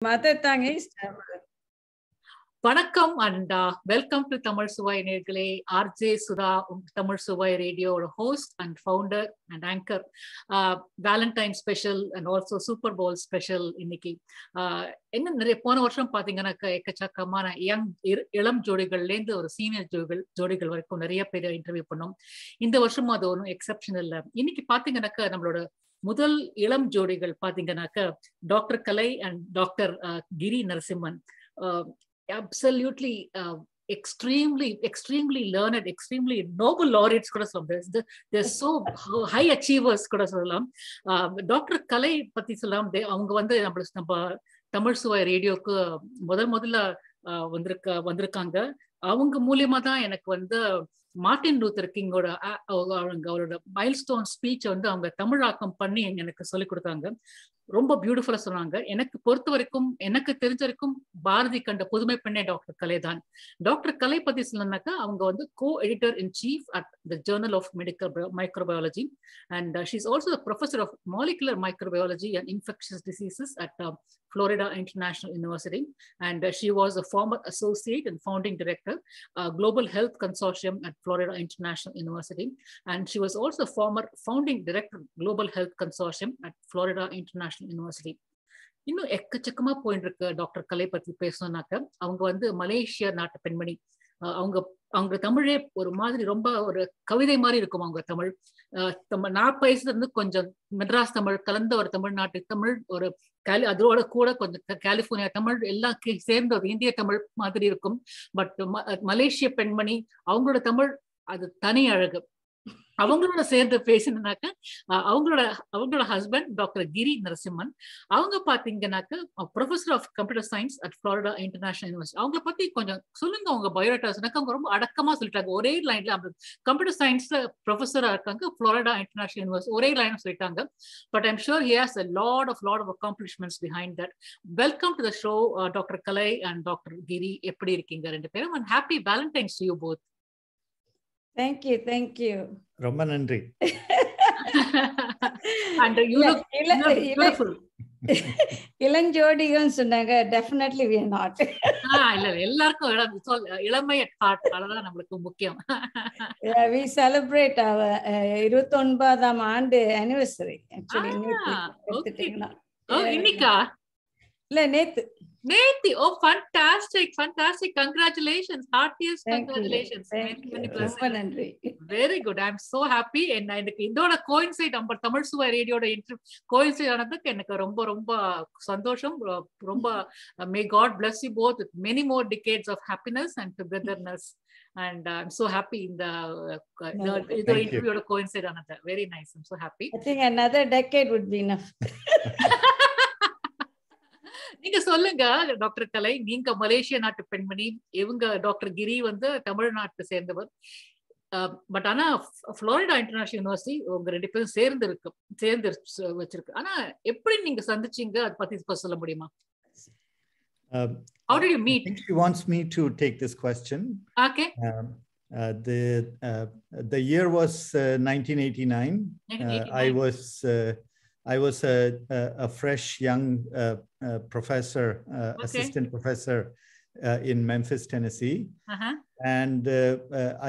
Mother tongue is வணக்கம் and welcome to Tamil சுவை நேயர்களே. ஆர்ஜே சுதா, தமிழ் சுவை ரேடியோட host and founder and anchor. Valentine special and also Super Bowl special இன்னைக்கு. என்ன நிறைய போன வருஷம் பார்த்தீங்கன்னாக்கா எக்கச்சக்கமான இளம் ஜோடிகள்லேருந்து ஒரு சீனியர் ஜோடிகள் வரைக்கும் நிறைய பேர் இன்டர்வியூ பண்ணோம். இந்த வருஷமும் அது ஒன்றும் எக்ஸப்ஷன் இல்லை. இன்னைக்கு பார்த்தீங்கன்னாக்கா நம்மளோட முதல் இளம் ஜோடிகள் பார்த்தீங்கன்னாக்கா doctor Kalai and doctor Giri Narasimhan. Absolutely extremely learned, extremely noble laureates kuda solla. They're so high achievers kuda solla. Dr. Kalai பத்தி சொல்லலாம். அவங்க வந்து நம்ம தமிழ் சுவை ரேடியோக்கு முதல்ல வந்திருக்காங்க. அவங்க மூலியமா தான் எனக்கு வந்து மார்ட்டின் லூத்தர் கிங்கோட அவரோட மைல்ஸ்டோன் ஸ்பீச் வந்து அவங்க தமிழாக்கம் பண்ணி எனக்கு சொல்லிக் கொடுத்தாங்க. ரொம்ப பியூட்டிஃபுல்லா சொன்னாங்க. எனக்கு பொறுத்த வரைக்கும், எனக்கு தெரிஞ்ச வரைக்கும் பாரதி கண்ட புதுமை பெண்ணே டாக்டர் கலை தான். டாக்டர் கலை பத்தி சொல்லணும்னாக்கா அவங்க வந்து co-editor in chief at the Journal of Medical Microbiology, and she's also the professor of molecular microbiology and infectious diseases at Florida International University, and she was a former associate and founding director Global Health Consortium at Florida International University, and she was also former founding director Global Health Consortium at Florida International University. இன்னும் எக்கச்சக்கமா போயிட்டு இருக்கு doctor கலை பத்தி பேசணும்னாக்க. அவங்க வந்து Malaysia நாட்டு பெண்மணி. அவங்க தமிழே ஒரு மாதிரி ரொம்ப ஒரு கவிதை மாதிரி இருக்கும் அவங்க தமிழ். நான் பேசுறது வந்து கொஞ்சம் மெட்ராஸ் தமிழ் கலந்த ஒரு தமிழ்நாட்டு தமிழ், ஒரு அதோட கூட கொஞ்சம் கலிபோர்னியா தமிழ் எல்லாம் சேர்ந்த ஒரு இந்திய தமிழ் மாதிரி இருக்கும். பட் மலேசிய பெண்மணி, அவங்களோட தமிழ் அது தனி அழகு. அவங்களோட சேர்ந்து பேசினாக்க அவங்களோட ஹஸ்பண்ட் டாக்டர் கிரி நரசிம்மன். அவங்க பாத்தீங்கன்னாக்க professor of computer science at Florida International University. அவங்களை பத்தி கொஞ்சம் சொல்லுங்க, அவங்க பயோடேட்டாஸ்னாக்க அவங்க ரொம்ப அடக்கமா சொல்லிட்டாங்க. ஒரே லைன்ல கம்ப்யூட்டர் சயின்ஸ்ல ப்ரொஃபஸரா இருக்காங்க, ஃப்ளோரிடா இன்டர்நேஷனல் யூனிவர்சிட்டி, ஒரே லைன் சொல்லிட்டாங்க. But I'm sure he has a lot of accomplishments behind that. Welcome to the show, doctor Kalai and doctor Giri. எப்படி இருக்கீங்க ரெண்டு பேரும்? And happy Valentines to you both. Thank you. ரொம்ப நன்றி. And you look beautiful. இளஞ்சோடிகள் சொன்னாங்க. Definitely we are not. இல்ல எல்லாருக்கும் இளமை at heart, அதுதான் நம்மளுக்கு முக்கியம். We celebrate our 29ஆம் ஆண்டு anniversary actually. இன்னைக்கா? இல்ல நேத்து. Oh, fantastic. Congratulations. Heartiest congratulations. ரொம்ப நன்றி. Very good. I'm so happy. And இதோட கோயின்சைட் நம்ம தமிழ் சுவை ரேடியோட கோயின்சைட் ஆனதுக்கு எனக்கு ரொம்ப ரொம்ப சந்தோஷம். ரொம்ப may God bless you both with many more decades of happiness and togetherness. And I'm so happy in the interview coincide another. Very nice. I'm so happy. I think another decade would be enough. நீங்க சொல்லுங்க doctor கலை, நீங்க மலேசிய நாட்டு பெண்மணி, இவங்க doctor கிரி வந்து தமிழ்நாட்டை சேர்ந்தவர். But ஆனா ஃப்ளோரிடா இன்டர்நேஷனல் யூனிவர்சிட்டி உங்க ரெண்டு பேரும் சேர்ந்து வச்சிருக்கு. ஆனா எப்படி நீங்க சந்திச்சீங்க, அதை பத்தி சொல்ல முடியுமா? How did you meet? I think she wants me to take this question. Okay. The year was 1989. I was a fresh young professor, assistant professor in Memphis, Tennessee. And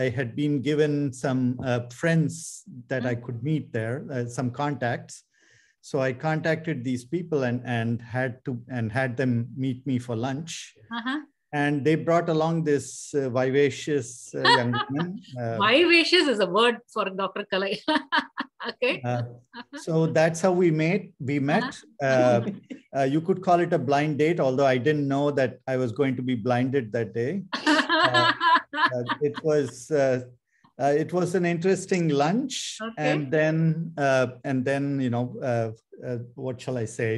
I had been given some friends that I could meet there, some contacts. So I contacted these people and had them meet me for lunch. And they brought along this vivacious young woman. Vivacious is a word for Dr. Kalai. Okay. So that's how we met. You could call it a blind date, although I didn't know that I was going to be blinded that day. It was an interesting lunch. Okay. And then what shall I say?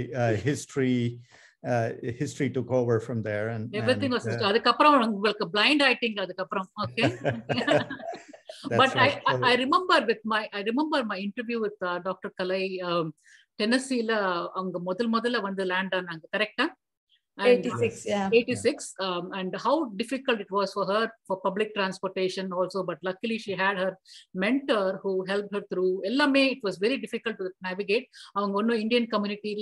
History took over from there, and everything was adukapram ungalku blind ஆயிட்டீங்க adukapram. Okay. But right. I remember my interview with Dr. Kalai. Tennessee la அவங்க முதல்ல வந்து land ஆனாங்க, கரெக்டா? 86, yeah. 86, and how difficult it was for her for public transportation also. But luckily she had her mentor who helped her through. It was very difficult to navigate. Indian community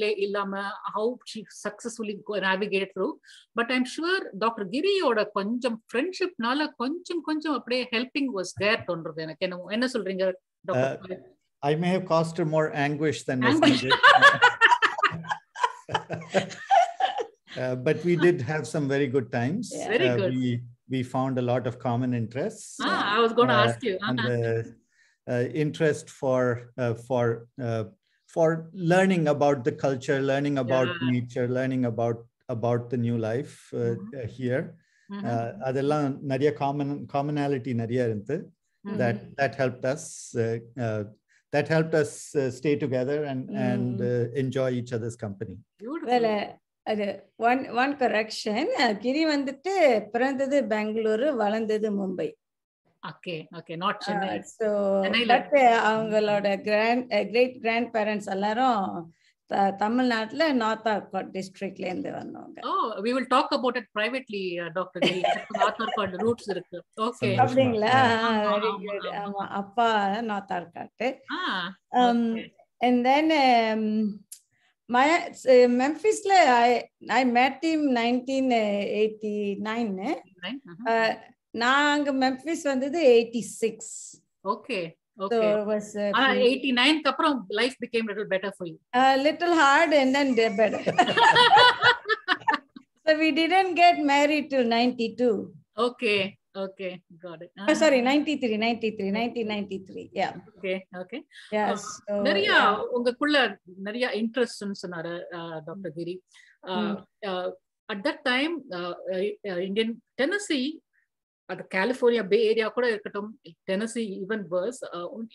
how she successfully navigated through. But I'm sure Dr. Giri oda konjam friendship nala konjam helping was there. I may have caused her more anguish than was needed. But we did have some very good times. Yeah. Very good. We found a lot of common interests. I was going to ask you. And the interest for learning about the culture, learning about nature, learning about the new life here. Adella nariya commonality nariya irundhu. That helped us. That helped us stay together and enjoy each other's company. Well, one correction. Giri வந்துட்டு பிறந்தது பெங்களூரு, வளர்ந்தது Mumbai. Okay, not Chennai. So but அவங்களோட great grandparents எல்லாரும் தமிழ்நாட்டுல north Arcot டிஸ்ட்ரிக்ட்ல இருந்து வந்தவங்க. We will talk about it privately, Dr. Giri. North Arcot roots இருக்கு. Okay. அப்படிங்களா? Very good. ஆமா, அப்பா north Arcot. And then Memphis I met him 1989. நான் Memphis வந்தது 86. Okay. So it was 89 kapram life became a little better for you. A little hard and then better. So we didn't get married till 92. Okay, got it. Sorry, 1993. Yeah. Okay. Yes. Nariya ungakulla nariya interests nu sonnaru Dr. Giri. At that time Indian Tennessee, the California Bay Area kuda irukattum, Tennessee even worse,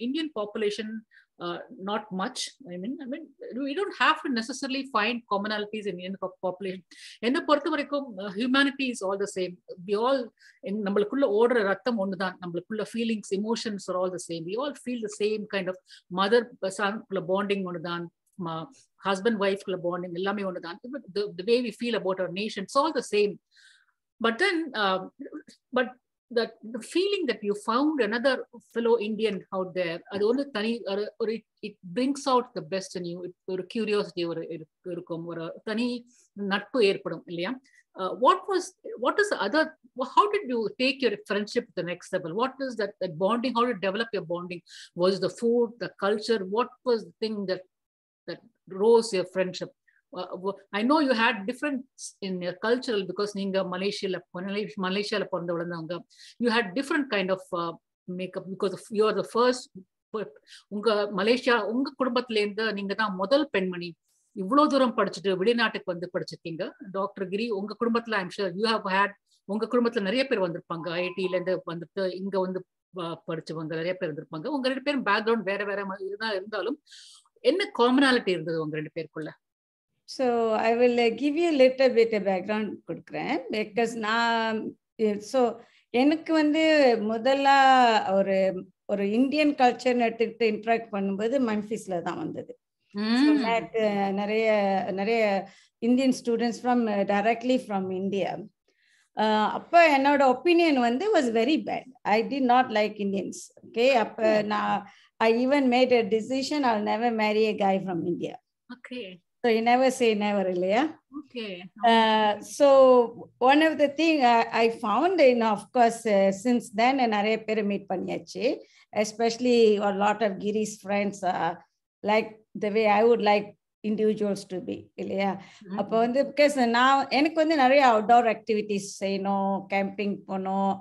Indian population not much. I mean we don't have to necessarily find commonalities in Indian population. Enna portha varaikum humanity is all the same. We all in nammalukulla odra ratham onnu dhaan, nammalukulla feelings, emotions are all the same. We all feel the same kind of mother son kulla bonding onnu dhaan, husband wife kulla bonding ellame onnu dhaan. The way we feel about our nation, it's all the same. But then the feeling that you found another fellow Indian out there, it brings out the best in you. Or curiosity or tani nattu erpadum illaya. What is the other? How did you take your friendship to the next level? What is that bonding? How did you develop your bonding? Was the food, the culture? What was the thing that rose your friendship? I know you had difference in your cultural, because ninga Malaysia ponda valandanga, you had different kind of makeup, because you are the first unga Malaysia unga kudumbathile irundha ninga da modal penmani ivlo dooram padichittu vidinaattukku vandu padichirkinga. Dr. Giri unga kudumbathile I'm sure you have had, unga kudumbathile nariya per vandirupanga, IIT la irundhu vandittu inga vandu படிச்சவங்க nariya per irundhirupanga. Unga rendu perum background vera irundhalum enna commonality irundhathu unga rendu perkulla? So I will give you a little bit of background கொடுக்கிறேன், because நான் எனக்கு வந்து முதல்ல ஒரு Indian culture எடுத்துக்கிட்டு interact பண்ணும்போது மெம்பிஸ்ல தான் வந்தது. நிறைய Indian students directly from India. அப்போ என்னோட ஒப்பீனியன் வந்து was very bad. I did not like Indians. Okay, அப்போ I even made a decision I'll never marry a guy from India. Okay. So you never say never, Ilya. Okay. So one of the thing I found, of course, since then, nariya per meet panniyachi, especially a lot of Giri's friends like the way I would like individuals to be, Ilya. Appo vandu because now enakku vandu nariya outdoor activities செய்யணும், camping போணும்.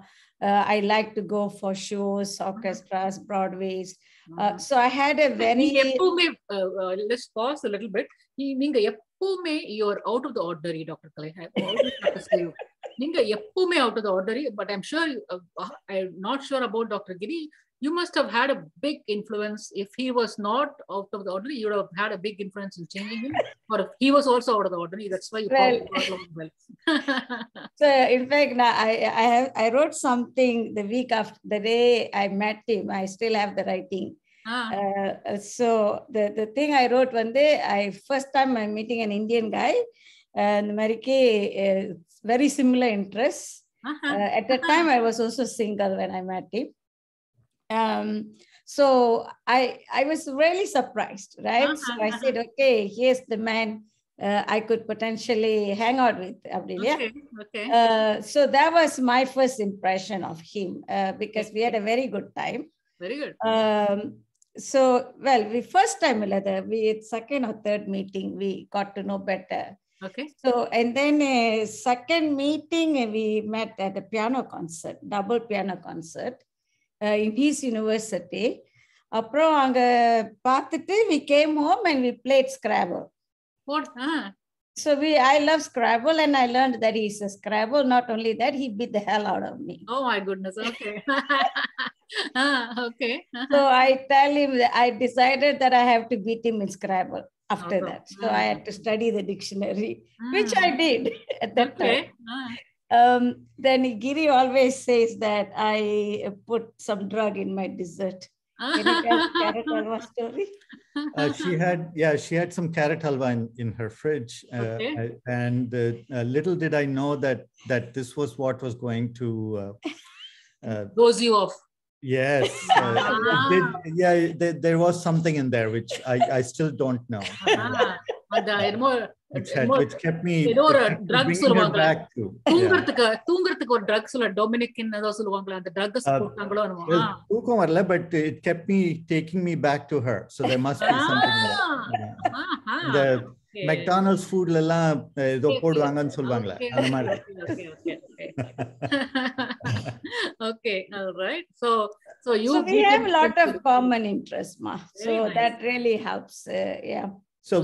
I like to go for shows, orchestras, Broadways. So I had a very let's pause a little bit. நீங்க எப்பவுமே you are out of the ordinary, Dr. Kalai. I always have to say you நீங்க எப்பவுமே out of the ordinary, but I'm sure I'm not sure about Dr. Giri. You must have had a big influence. If he was not out of the ordinary, you would have had a big influence in changing him. Or if he was also out of the ordinary, that's why you called well. So in fact, I wrote something the week after the day I met him. I still have the writing. So the thing I wrote one day, first time I'm meeting an Indian guy, and Marike, very similar interests. At that time, I was also single when I met him. So I was really surprised, right? So I said, okay, here's the man I could potentially hang out with, Abdilia. Okay. So that was my first impression of him, because we had a very good time. Very good. So, well, we first time, we second or third meeting, we got to know better. Okay. So, and then second meeting, we met at a piano concert, double piano concert in his university. அப்புறம் அங்க பார்த்துட்டு we came home and we played Scrabble. What? So I love Scrabble, and I learned that he's a Scrabble. Not only that, he beat the hell out of me. Oh my goodness. Okay. Okay. So I tell him that I decided that I have to beat him in Scrabble after that. So I had to study the dictionary, which I did at that time. Then Giri always says that I put some drug in my dessert. Can you tell the carrot halwa story? She had some carrot halwa in her fridge. And little did I know that this was what was going to dose you off. Yes. There was something in there which I still don't know. Which kept me drugs back to. தூங்கறதுக்கு ஒரு drugs சொல்ல டொமினிக்கின் ஏதோ சொல்லுவாங்களா அந்த drugs போட்டாங்களோ என்னமோ. தூக்கம் வரல, but it kept me taking me back to her. So there must be something there. The McDonald's foodல எல்லாம் ஏதோ போடுவாங்கன்னு சொல்வாங்களே அந்த மாதிரி. Okay, all right. So we have a lot of common interests, ma. So nice. That really helps. Yeah. So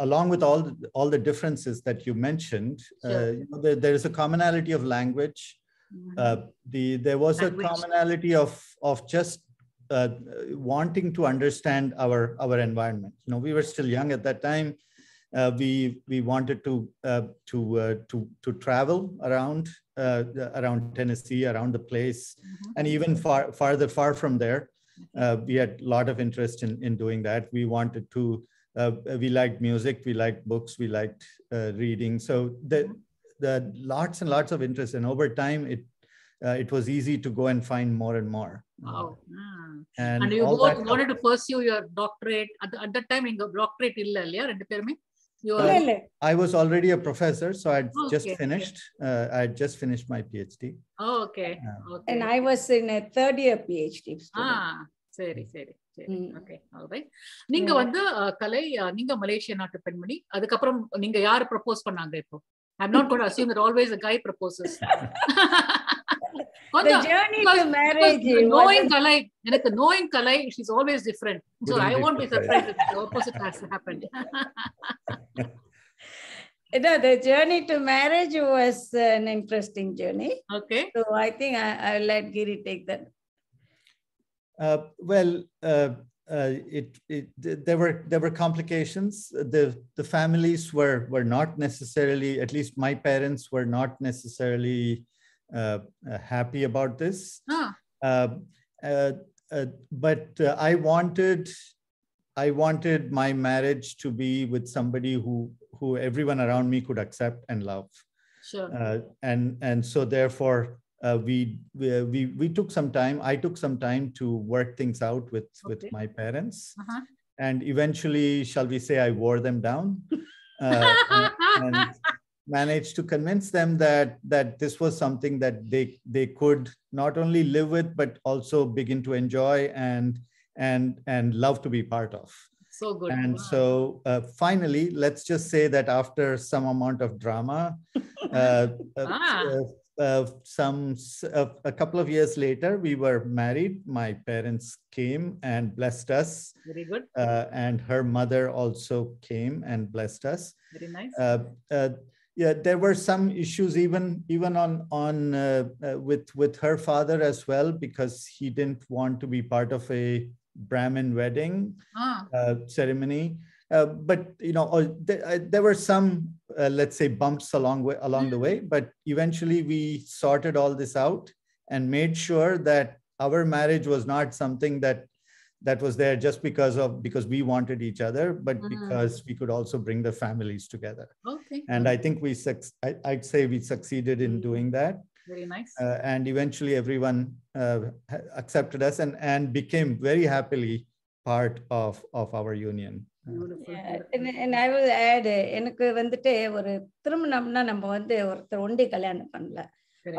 along with all the differences that you mentioned, there is a commonality of language. There was a commonality of just wanting to understand our environment. We were still young at that time. We wanted to travel around Tennessee, around the place, and even far from there. We had a lot of interest in doing that. We wanted to. We liked music, we liked books, we liked reading. So the lots and lots of interest, and over time it was easy to go and find more and more. Wow. And you both wanted to pursue your doctorate at that time. Your doctorate illa illaya rendu perume? I was already a professor, so I'd just finished. I had just finished my PhD. Oh, okay. And I was in a third year PhD student. சரி. Okay, all right. நீங்க வந்து கலை, நீங்க Malaysia நாட்டு பெண்மணி. அதுக்கப்புறம் நீங்க யார் propose பண்ணாங்க இப்போ? I'm not going to assume that always a guy proposes. The journey to marriage. Knowing Kalai, she's always different. So I won't be surprised if the opposite has happened. The journey to marriage was an interesting journey. Okay. So I think I'll let Giri take that. There were complications. The families were not necessarily, at least my parents were not necessarily happy about this. But I wanted my marriage to be with somebody who everyone around me could accept and love. Sure. And so therefore we took some time. I took some time to work things out with my parents. And eventually, shall we say, I wore them down and managed to convince them that this was something that they could not only live with, but also begin to enjoy and love to be part of. So good. And so finally, let's just say that after some amount of drama, a couple of years later, we were married. My parents came and blessed us. Very good. And her mother also came and blessed us. Very nice. There were some issues even on with her father as well, because he didn't want to be part of a Brahmin wedding ceremony. But there were some let's say bumps along the way, but eventually we sorted all this out and made sure that our marriage was not something that was there just because we wanted each other, but because we could also bring the families together. Okay. And I think I'd say we succeeded in doing that. Very nice. And eventually everyone accepted us and became very happily part of our union. Yeah. And I will add, எனக்கு வந்துட்டு ஒரு திருமணம்னா நம்ம வந்து ஒருத்தர் ஒண்டி கல்யாணம் பண்ணல,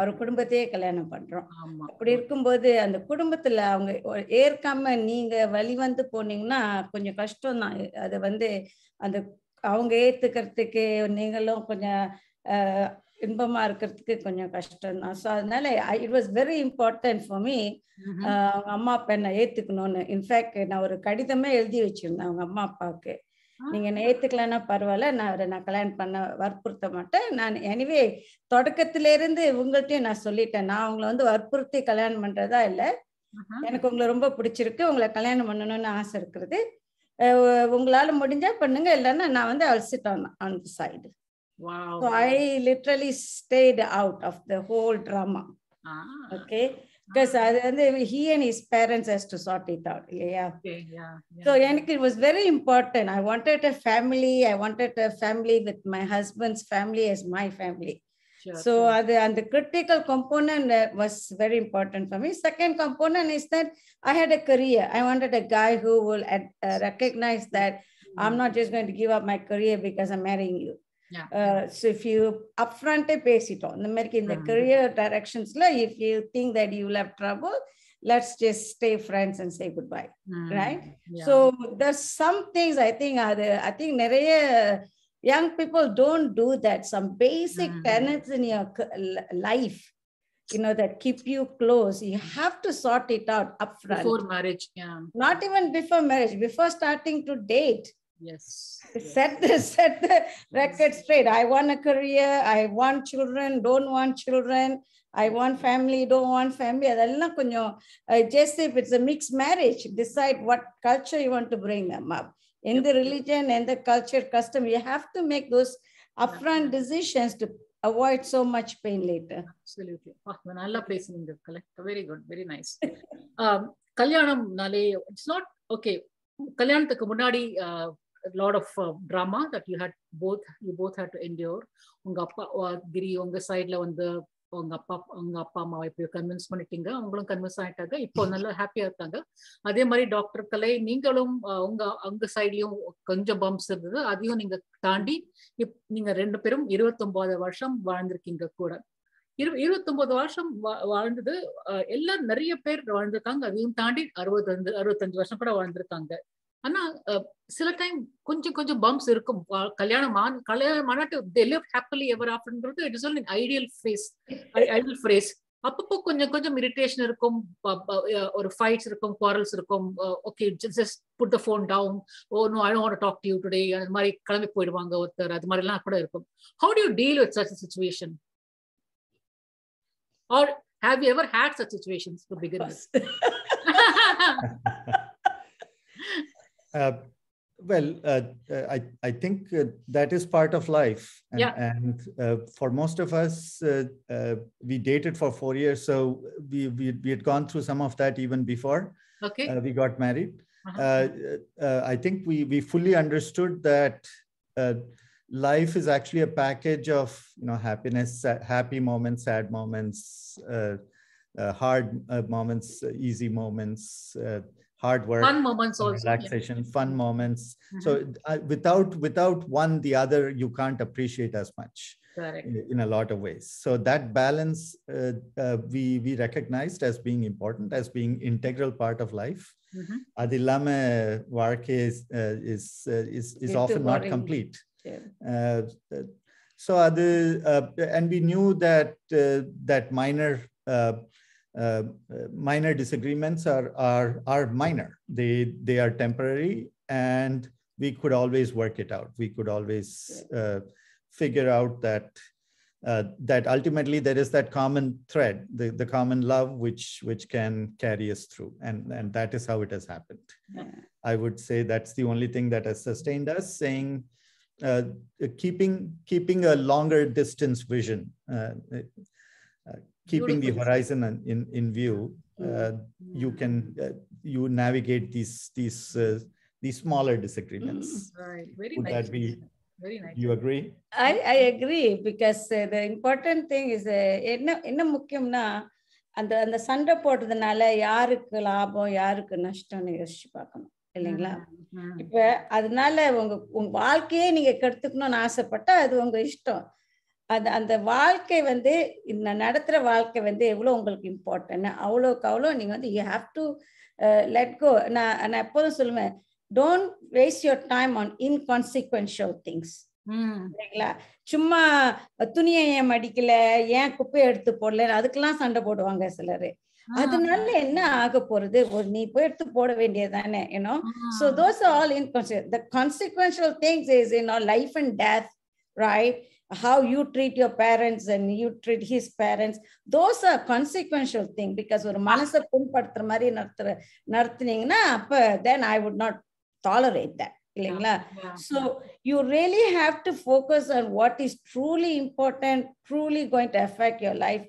ஒரு குடும்பத்தையே கல்யாணம் பண்றோம். அப்படி இருக்கும்போது அந்த குடும்பத்துல அவங்க ஏற்காம நீங்க வழிவந்து போனீங்கன்னா கொஞ்சம் கஷ்டம் தான். அது வந்து அந்த அவங்க ஏத்துக்கிறதுக்கு நீங்களும் கொஞ்சம் இன்பமா இருக்கிறதுக்கு கொஞ்சம் கஷ்டம் தான். ஸோ அதனால it was very important for me அவங்க அம்மா அப்பா என்ன ஏத்துக்கணும்னு. இன்ஃபேக்ட் நான் ஒரு கடிதமே எழுதி வச்சிருந்தேன் அவங்க அம்மா அப்பாவுக்கு, நீங்க என்ன ஏத்துக்கலன்னா பரவாயில்ல, நான் கல்யாணம் பண்ண வற்புறுத்த மாட்டேன். நான் எனிவே தொடக்கத்தில இருந்து உங்கள்கிட்டயும் நான் சொல்லிட்டேன், நான் உங்களை வந்து வற்புறுத்தி கல்யாணம் பண்றதா இல்லை, எனக்கு உங்களை ரொம்ப பிடிச்சிருக்கு, உங்களை கல்யாணம் பண்ணணும்னு ஆசை இருக்குது, உங்களால முடிஞ்சா பண்ணுங்க, இல்லைன்னா நான் வந்து I'll sit on the side. Wow. So I literally stayed out of the whole drama. Okay. Because he and his parents has to sort it out. Yeah. Okay, yeah. So it was very important. I wanted a family. I wanted a family with my husband's family as my family. Sure, so the critical component was very important for me. Second component is that I had a career. I wanted a guy who will recognize that I'm not just going to give up my career because I'm marrying you. Yeah. So if you upfront பேசிட்டோம் இந்த மாதிரி இந்த career directionsல, if you think that you will have trouble, let's just stay friends and say goodbye. Right? Yeah. So there's some things I think நிறைய young people don't do that. Some basic tenets in your life, that keep you close, you have to sort it out upfront. Before marriage. Yeah. Not even before marriage, before starting to date. Yes. Set the record straight. I want a career, I want children, don't want children, I want family, don't want family. Adella konjam just if it's a mixed marriage, decide what culture you want to bring them up in the religion and the culture custom. You have to make those upfront decisions to avoid so much pain later. Absolutely. Nalla placing Kalai. Very good, very nice. Kalyanam nale, it's not okay. Kalyanathu munadi a lot of drama that you both had to endure. Unga appa Giri unga side la vandu unga appa amma ipo convince பண்ணிட்டீங்க, அவங்களும் convince ஆயிட்டாங்க, இப்போ நல்லா ஹாப்பியா இருக்காங்க. அதே மாதிரி doctor கலை நீங்களும் உங்க சைட்லயும் கொஞ்சம் பம்ப்ஸ் இருந்தது, அதையும் நீங்க தாண்டி நீங்க ரெண்டு பேரும் 29 வருஷம் வாழ்ந்திருக்கீங்க கூட. 29 வருஷம் வாழ்ந்தது எல்லாம் நிறைய பேர் வாழ்ந்திருக்காங்க, அதையும் தாண்டி 65 வருஷம் கூட வாழ்ந்திருக்காங்க. ஆனா சில டைம் கொஞ்சம் பம்ப்ஸ் இருக்கும். கல்யாணம் ஆனாட்டு they live happily ever afterன்றது it is only an ideal phrase. அப்பப்போ கொஞ்சம் இரிட்டேஷன் இருக்கும், ஒரு ஃபைட்ஸ் இருக்கும், குவாரல்ஸ் இருக்கும். Okay, just put the phone down, oh no I don't want to talk to you today, அந்த மாதிரி கிளம்பி போயிடுவாங்க ஒருத்தர், அது மாதிரி எல்லாம் கூட இருக்கும். How do you deal with such a situation? Or have you ever had such situations to begin with? I think that is part of life. And for most of us, we dated for 4 years. So we had gone through some of that even before we got married. I think we fully understood that life is actually a package of happiness, happy moments, sad moments, hard moments, easy moments, hard work, fun moments also, relaxation, fun moments. So without one, the other you can't appreciate as much. Correct. In a lot of ways. So that balance we recognized as being important, as being integral part of life. Adillame work is often not complete. So and we knew that minor disagreements are minor. They are temporary, and we could always work it out. We could always figure out that ultimately there is that common thread, the common love which can carry us through, and that is how it has happened. I would say that's the only thing that has sustained us, saying keeping a longer distance vision, keeping the horizon in view, you can you navigate these smaller disagreements. Right. Very Would nice. that be? Very nice. Do you agree? I agree, because the important thing is என்ன முக்கியம்னா அந்த சண்டை போடுறதுனால யாருக்கு லாபம் யாருக்கு நஷ்டம்னு யோசிச்சு பார்க்கணும் இல்லைங்களா? இப்ப அதனால உங்க வாழ்க்கையே நீங்க கெடுத்துக்கணும்னு ஆசைப்பட்டா அது உங்க இஷ்டம். அந்த வாழ்க்கை நடத்துற வாழ்க்கை எவ்வளவு உங்களுக்கு இம்பார்ட்டன்ட், அவ்வளோக்கு அவ்வளோ நீங்க you have to let go. நான் எப்போதும் சொல்லுவேன், don't waste your time on inconsequential things. சரிங்களா? சும்மா துணியை ஏன் மடிக்கல, ஏன் குப்பையை எடுத்து போடல, அதுக்கெல்லாம் சண்டை போடுவாங்க சிலரு. அதனால என்ன ஆக போறது? நீ போய் எடுத்து போட வேண்டியதானே, you know. So those are all inconsequential. The consequential things is life and death, right? How you treat your parents and you treat his parents, those are consequential things. Because ஒரு மனசை புண்படுத்துற மாதிரி நடத்துனீங்கன்னா அப்ப then I would not tolerate that. So you really have to focus on what is truly important, truly going to affect your life,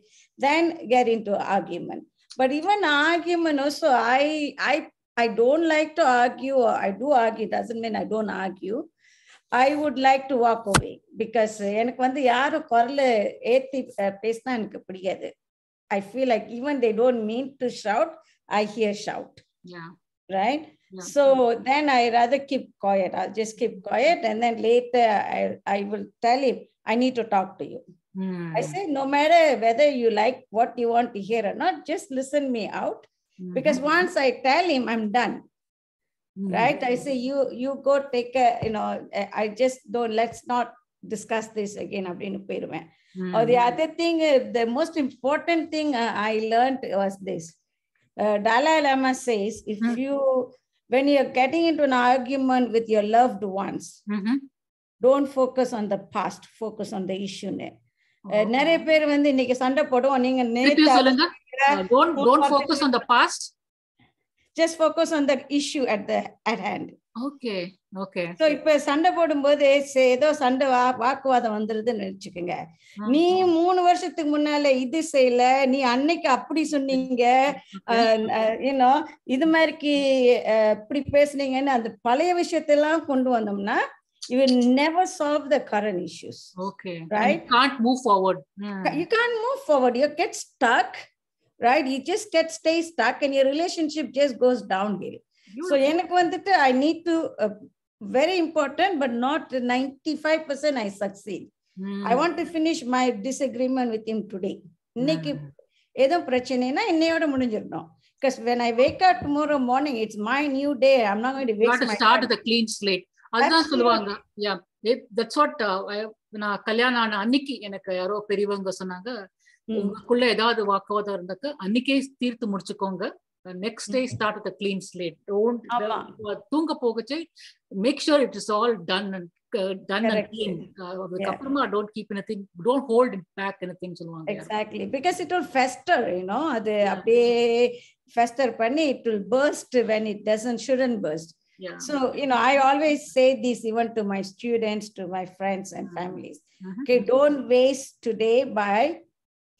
then get into argument. But even argument also, I don't like to argue, or I do argue, doesn't mean I don't argue. I would like to walk away, because எனக்கு யாரும் குரல ஏத்தி பேசினா எனக்கு பிடிக்காது. I feel like even they don't mean to shout, I hear shout. Yeah. Right? Yeah. So then I rather keep quiet. I'll just keep quiet, and then later I will tell him, I need to talk to you. I say, no matter whether you like what you want to hear or not, just listen me out. Because once I tell him, I'm done. Right? I say, you go take a, I just don't, let's not discuss this again. Or the other thing, the most important thing I learned was this. Dalai Lama says, when you're getting into an argument with your loved ones, don't focus on the past, focus on the issue. நிறைய பேர் இன்னைக்கு சண்டை போடுவோம், நீங்க don't focus on the past, just focus on the issue at hand. Okay. So இப்ப சண்டை போடும்போது ஏதோ சண்டை வாக்குவாதம் வந்துருதுன்னு நினைச்சுக்கோங்க. நீ 3 வருஷத்துக்கு முன்னால இது செய்யல, நீ அன்னைக்கு அப்படி சொன்னீங்க, இது மாதிரி இப்படி பேசுனீங்கன்னு அந்த பழைய விஷயத்தெல்லாம் கொண்டு வந்தோம்னா you will never solve the current issues. Okay. Right? You can't move forward. You can't move forward. You get stuck. Right? You just stay stuck, and your relationship just goes downhill. So I need to very important, but not 95% I succeed. I want to finish my disagreement with him today. இன்னைக்கு ஏதோ பிரச்சனைனா இன்னையோட முடிஞ்சிடணும். Because when I wake up tomorrow morning, it's my new day. I'm not going to waste my start with a clean slate. அதான் சொல்லுவாங்க. Yeah, that's what நான் கல்யாணம் ஆன அன்னைக்கு எனக்கு யாரோ பெரியவங்க சொன்னாங்க, உங்களுக்குள்ள ஏதாவது வாக்குவாதம் இருந்தாக்க அன்னைக்கே தீர்த்து முடிச்சுக்கோங்க. Next day start with a clean slate. Don't தூங்க போகச்சே make sure it is all done and clean. அப்புறமா don't keep anything, don't hold it back anything சொல்லுவாங்க. Exactly, because it will fester, அது அப்படியே fester பண்ணி it will burst when it shouldn't burst. Yeah. So I always say this even to my students, to my friends and families. Okay, don't waste today by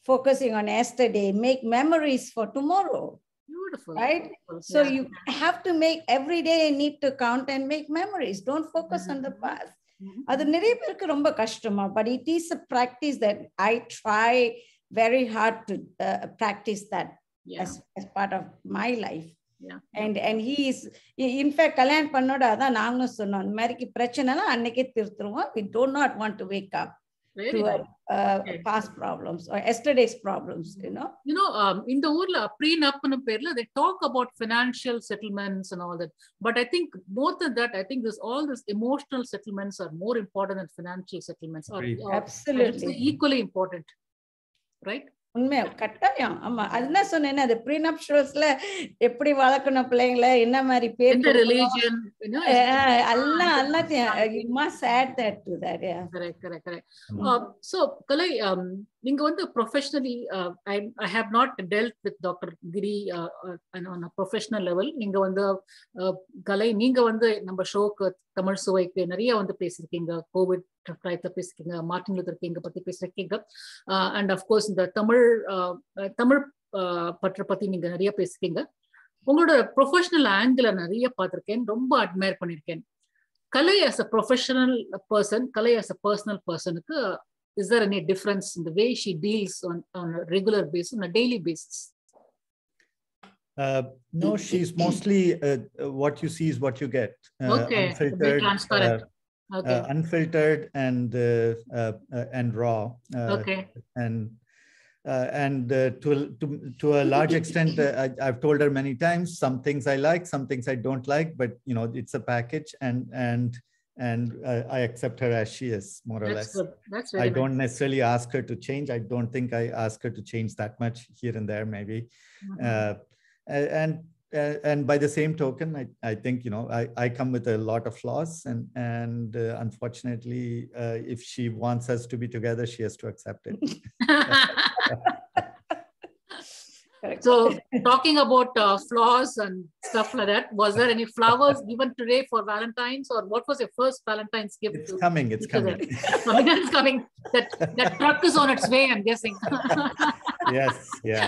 focusing on yesterday. Make memories for tomorrow. Beautiful. Right? So you have to make every day need to count and make memories. Don't focus on the past. அது நிறைய பேருக்கு ரொம்ப கஷ்டமா, but it is a practice that I try very hard to practice that as part of my life. Yeah. And he is, in fact, கல்யாணம் பண்ணோட அதான் நாங்களும் சொன்னோம், இந்த மாதிரி பிரச்சனைலாம் அன்னைக்கே தீர்த்துருவோம். We do not want to wake up to past problems or yesterday's problems. In the ஊர்ல prenup பேர்ல they talk about financial settlements and all that, but I think more than that, I think all this emotional settlements are more important than financial settlements. Absolutely equally important, right? உண்மையா கட்டாயம். ஆமா, அதுதான் சொன்னேன், அது ப்ரீனப்ஷுவல்ஸ்ல எப்படி வளர்க்கணும் பிள்ளைங்களை, என்ன மாதிரி பேர் ரிலிஜன் எல்லாத்தையும் you must add that to that. Yeah, correct. So Kalai, நீங்க professionally, I have not dealt with Dr. Giri on a professional level. நீங்க Kalai, நீங்க நம்ம ஷோக்கு தமிழ் சுவைக்கு நிறைய பேசிருக்கீங்க, கோவிட் டைப்ல பேசிருக்கீங்க, மார்ட்டின் லூதர் கிங் பத்தி பேசிருக்கீங்க, and of course இந்த தமிழ் பற்ற பத்தி நீங்க நிறைய பேசுறீங்க. உங்களோட ப்ரொஃபஷனல் ஆங்கிள் நிறைய பார்த்திருக்கேன், ரொம்ப அட்மையர் பண்ணிருக்கேன். Kalai as a professional person, Kalai as a personal person, is there any difference in the way she deals on a regular basis, on a daily basis? No, she's mostly what you see is what you get. Okay, unfiltered, transparent. Okay. Unfiltered and raw. Okay. And to a large extent, I've told her many times, some things I like, some things I don't like, but you know, it's a package, and I accept her as she is, more or less. Good. That's very I don't nice. necessarily ask her to change. I don't think I ask her to change that much here and there, maybe. And by the same token, I think, you know, I come with a lot of flaws, and unfortunately, if she wants us to be together, she has to accept it. So, talking about flaws and stuff like that, was there any flowers given today for Valentine's, or what was your first Valentine's gift? It's coming. It's coming. It's coming. That truck is on its way, I'm guessing. Yes. Yeah.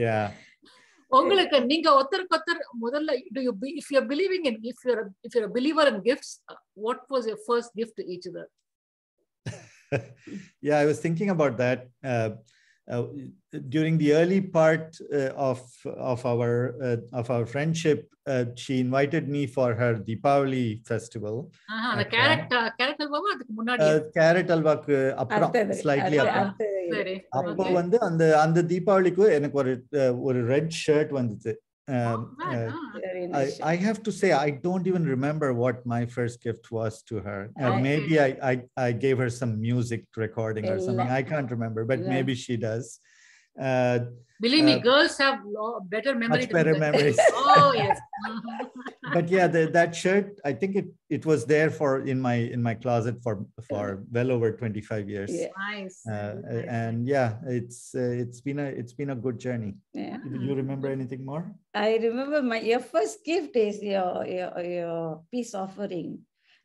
Yeah. உங்களுக்கு நீங்க ஒருத்தருக்கு முதல்ல if you're believing in, if you're a believer in gifts, what was your first gift to each other? Yeah, I was thinking about that. During the early part of our friendship, she invited me for her Deepavali festival. The carrot halwa adukku munadi carrot halwa ku appuram slightly appuram. அப்போ வந்து அந்த தீபாவளிக்கு எனக்கு ஒரு red shirt வந்தது. I have to say, I don't even remember what my first gift was to her. Maybe I gave her some music recording or something. I can't remember, but maybe she does. Believe me, girls have better memory. Much better memories. Oh yes. But yeah, that shirt, I think it was there in my closet for well over 25 years. Yeah. Nice. And yeah, it's been a good journey. Yeah. Do you remember anything more? I remember your first gift is your peace offering.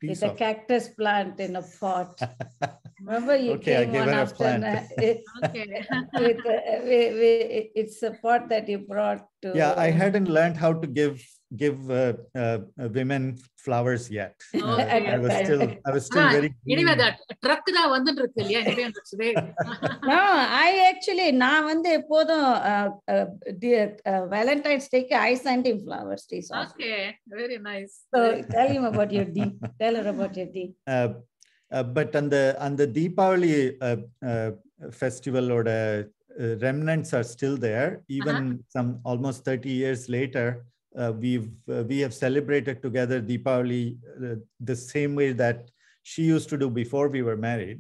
With a cactus plant in a pot. Remember you came one after it's a pot that you brought to. Yeah, I hadn't learned how to give women flowers yet. I was still very. Anyway, that truck da vandட்டு இருக்கு இல்லையா? Anyway, that's way. No, I actually நான் வந்து எப்போதும் Valentine's Day I sent him flowers. Okay, very nice. So tell him about your deed. Tell her about your deed. But on the Deepavali festival oda remnants are still there. Even some almost 30 years later, we have celebrated together Deepavali the same way that she used to do before we were married.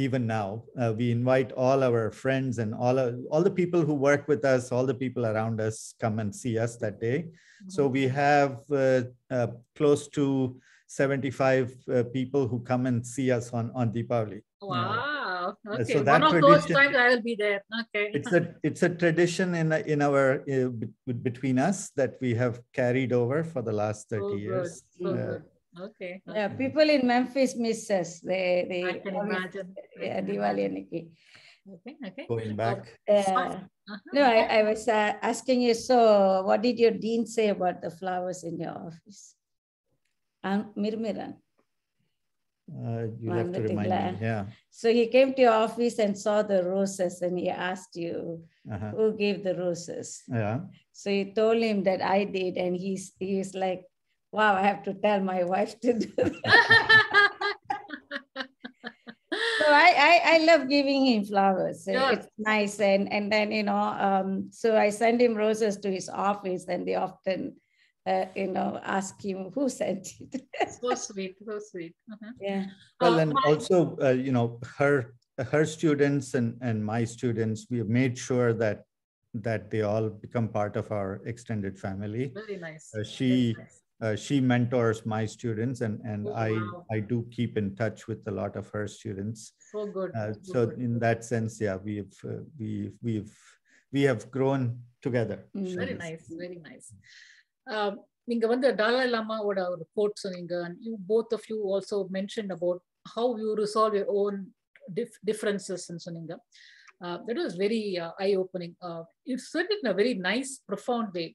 Even now, we invite all our friends and all the people who work with us, all the people around us come and see us that day. So we have close to 75 people who come and see us on Deepavali. Wow. Okay. So that one of those times I will be there. Okay. It's a tradition in our between us that we have carried over for the last 30 years. So good. Okay. Yeah, people in Memphis miss us. They I can imagine. Yeah, Diwali and Nikki. Okay. Going back. No, I was asking you, so what did your dean say about the flowers in your office? Mirmiran. You have to remind me. Yeah. So he came to your office and saw the roses, and he asked you who gave the roses. Yeah. So you told him that I did, and he's like, wow, I have to tell my wife to do that. So I love giving him flowers. Sure. It's nice. And then, you know, so I send him roses to his office, and they often, ask him who sent it. So sweet, so sweet. Yeah. Well, and also, her students and my students, we have made sure that they all become part of our extended family. Very nice. She mentors my students, and wow. I do keep in touch with a lot of her students. So good. So in that sense, yeah, we have grown together. Very nice, very nice. நீங்க வந்து Dalai Lama ஓட ஒரு quote சொன்னீங்க, and you both of you also mentioned about how you resolve your own differences ன்னு சொன்னீங்க. That was very eye-opening. You said it in a very nice, profound way.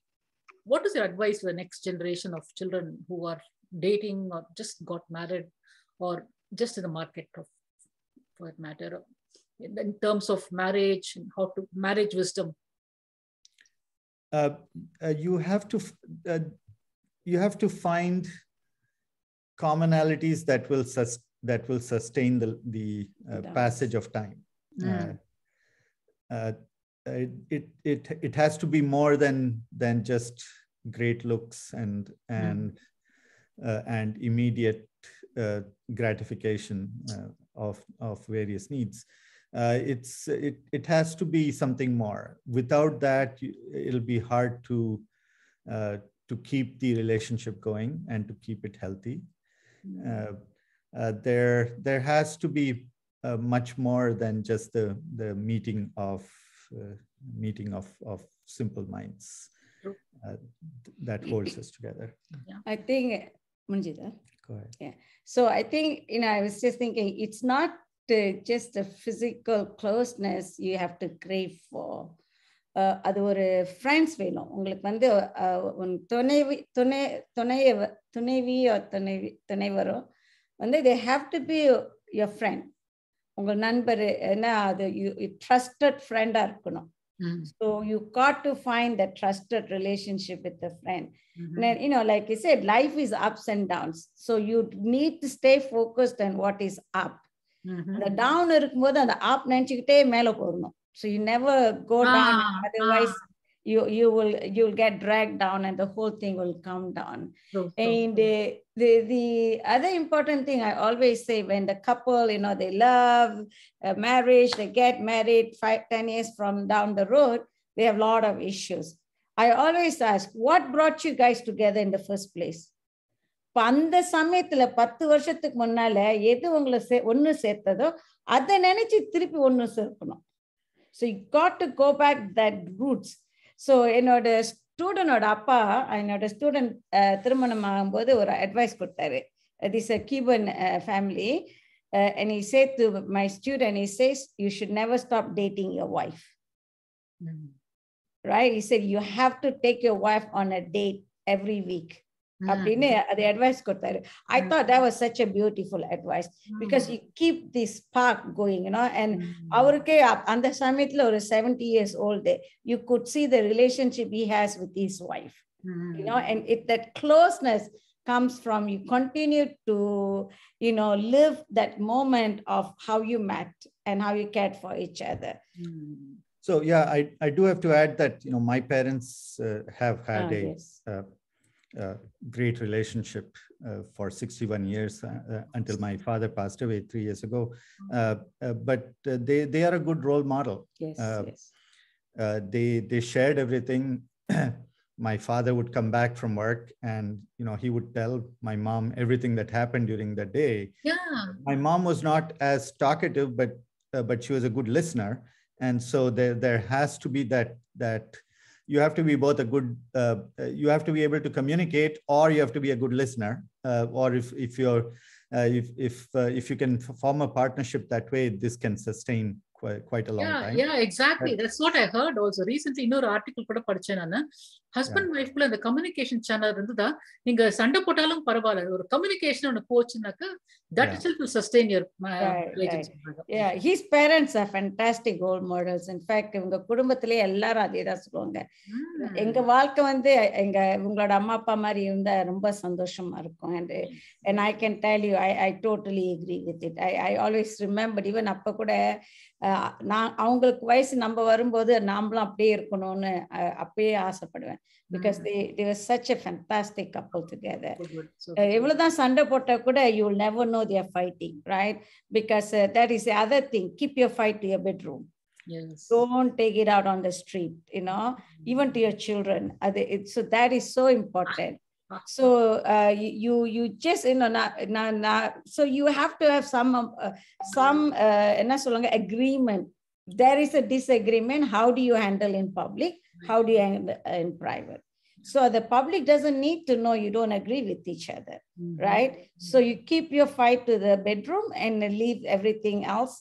What is your advice for the next generation of children who are dating or just got married or just in the market for that matter, in terms of marriage and how to marriage wisdom? You have to find commonalities that will sustain the passage of time. It has to be more than just great looks and immediate gratification of various needs. It has to be something more. Without that, it'll be hard to keep the relationship going and to keep it healthy. There has to be much more than just the meeting of simple minds that holds us together. Yeah. I think, Manjita. Go ahead. Yeah. So I think, I was just thinking, it's not just a physical closeness you have to crave for. அது ஒரு friends வேணும் உங்களுக்கு வந்து துணைவரோ வந்து they have to be your friend. உங்க நண்பர் என்ன அது trusted friend இருக்கணும். So you got to find that trusted relationship with the friend. And, like you said, life is ups and downs. So you need to stay focused on what is up. The down இருக்கும்போது அந்த up நினைச்சுக்கிட்டே மேல போறணும். So you never go down, otherwise you'll get dragged down and the whole thing will come down. And the other important thing I always say, when the couple, they love marriage, they get married 5-10 years from down the road, they have a lot of issues. I always ask, what brought you guys together in the first place? அந்த சமயத்துல 10 வருஷத்துக்கு முன்னால எது உங்களை ஒண்ணு சேர்த்ததோ அதை நினைச்சு திருப்பி ஒண்ணு சேர்க்கணும். So you got to go back that roots. So என்னோட ஸ்டூடெண்டோட அப்பா என்னோட ஸ்டூடெண்ட் திருமணம் ஆகும்போது ஒரு அட்வைஸ் கொடுத்தாரு. This is a Cuban family, and he said to my student, he says, you should never stop dating your wife. Right? He said, you have to take your wife on a date every week. அப்படின்னு அது advice கொடுத்தாரு. I thought that was such a beautiful advice because you keep this spark going, and அவருக்கே அந்த சமயத்துல ஒரு 70 years old, you could see the relationship he has with his wife, and that closeness comes from you continue to live that moment of how you met and how you cared for each other. So yeah, I do have to add that my parents have had great relationship for 61 years until my father passed away 3 years ago. But they are a good role model. Yes, yes. They shared everything. My father would come back from work and he would tell my mom everything that happened during the day. Yeah. My mom was not as talkative, but she was a good listener, and so there has to be that you have to be both a good, you have to be able to communicate, or you have to be a good listener. Or if you can form a partnership that way, this can sustain quite a long time. Yeah, exactly. That's what I heard also. Recently, இன்னொரு article கூட படிச்சேன் நானு. Husband வைஃப்ல அந்த communication channel இருந்ததா, நீங்க சண்டை போட்டாலும் பரவாயில்ல, ஒரு கம்யூனிகேஷன் ஒன்று போச்சுனாக்கா that itself will sustain your relationship. Yeah, his parents are fantastic role models. In fact, இவங்க குடும்பத்திலே எல்லாரும் அதே தான் சொல்லுவாங்க. எங்க வாழ்க்கை வந்து உங்களோட அம்மா அப்பா மாதிரி இருந்தா ரொம்ப சந்தோஷமா இருக்கும். And I can tell you, I totally agree with it. I always remember, even அப்ப கூட நான் அவங்களுக்கு வயசு நம்ம வரும்போது நாமளும் அப்படியே இருக்கணும்னு அப்பயே ஆசைப்படுவேன். Because they were such a fantastic couple together. எவ்வளவுதான் சண்டை போட்டா கூட you will never know they are fighting, right? Because that is the other thing. Keep your fight to your bedroom. Yes. Don't take it out on the street, even to your children. So that is so important. So you just so you have to have some agreement. There is a disagreement. How do you handle in public? How do you handle in private? So the public doesn't need to know you don't agree with each other, right? So you keep your fight to the bedroom and leave everything else,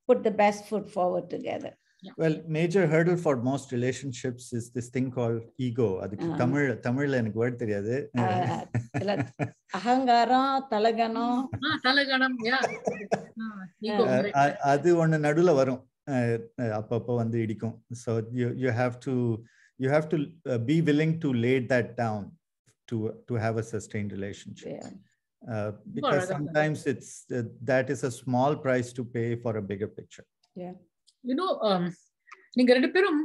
put the best foot forward together. Yeah. Well, major hurdle for most relationships is this thing called ego. Adukku Tamil எனக்கு word தெரியாது. அகங்காரம், தலகணம். தலகணம், yeah. ego. அது ஒண்ணு நடுவுல வரும். அப்பப்போ வந்து இடிக்கும். So you have to be willing to lay that down to have a sustained relationship. Yeah. Because sometimes it's that is a small price to pay for a bigger picture. Yeah. You know, நீங்க ரெண்டு பேரும்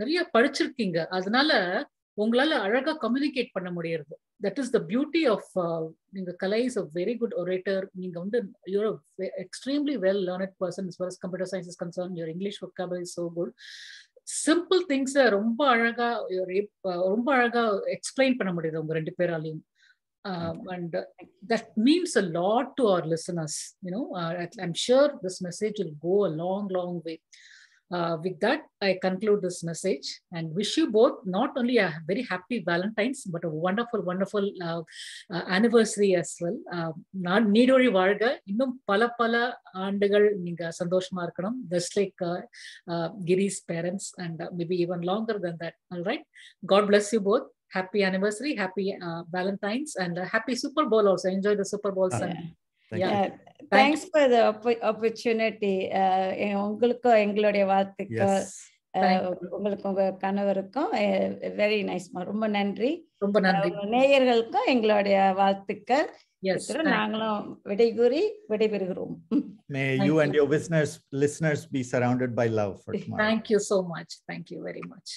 நிறைய படிச்சிருக்கீங்க, அதனால உங்களால அழகா communicate பண்ண முடியுது. That is the beauty of நீங்க Kalai is a very good orator. நீங்க வந்து you're a extremely well learned person as far as computer science is concerned. Your English vocabulary is so good. Simple things ரொம்ப அழகா explain பண்ண முடியுது உங்க ரெண்டு பேராலையும். And that means a lot to our listeners. You know, I'm sure this message will go a long way. With that, I conclude this message and wish you both not only a very happy Valentine's, but a wonderful anniversary as well. நான் நீடோழி வாழ்க, இன்னும் பல ஆண்டுகள் நீங்க சந்தோஷமா இருக்கணும், just like Giri's parents, and maybe even longer than that. All right, God bless you both. Happy anniversary, happy Valentine's, and happy Super Bowl also. Enjoy the Super Bowl Sunday. Thanks for the opportunity. உங்களுக்கும் எங்களுடைய வாழ்த்துக்கள், உங்களுக்கும் உங்க கணவருக்கும் very nice. ரொம்ப நன்றி. நேயர்களுக்கும் எங்களுடைய வாழ்த்துக்கள். நாங்களும் விடைபெறுகிறோம். May you and your listeners be surrounded by love for tomorrow. Thank you so much. Thank you very much.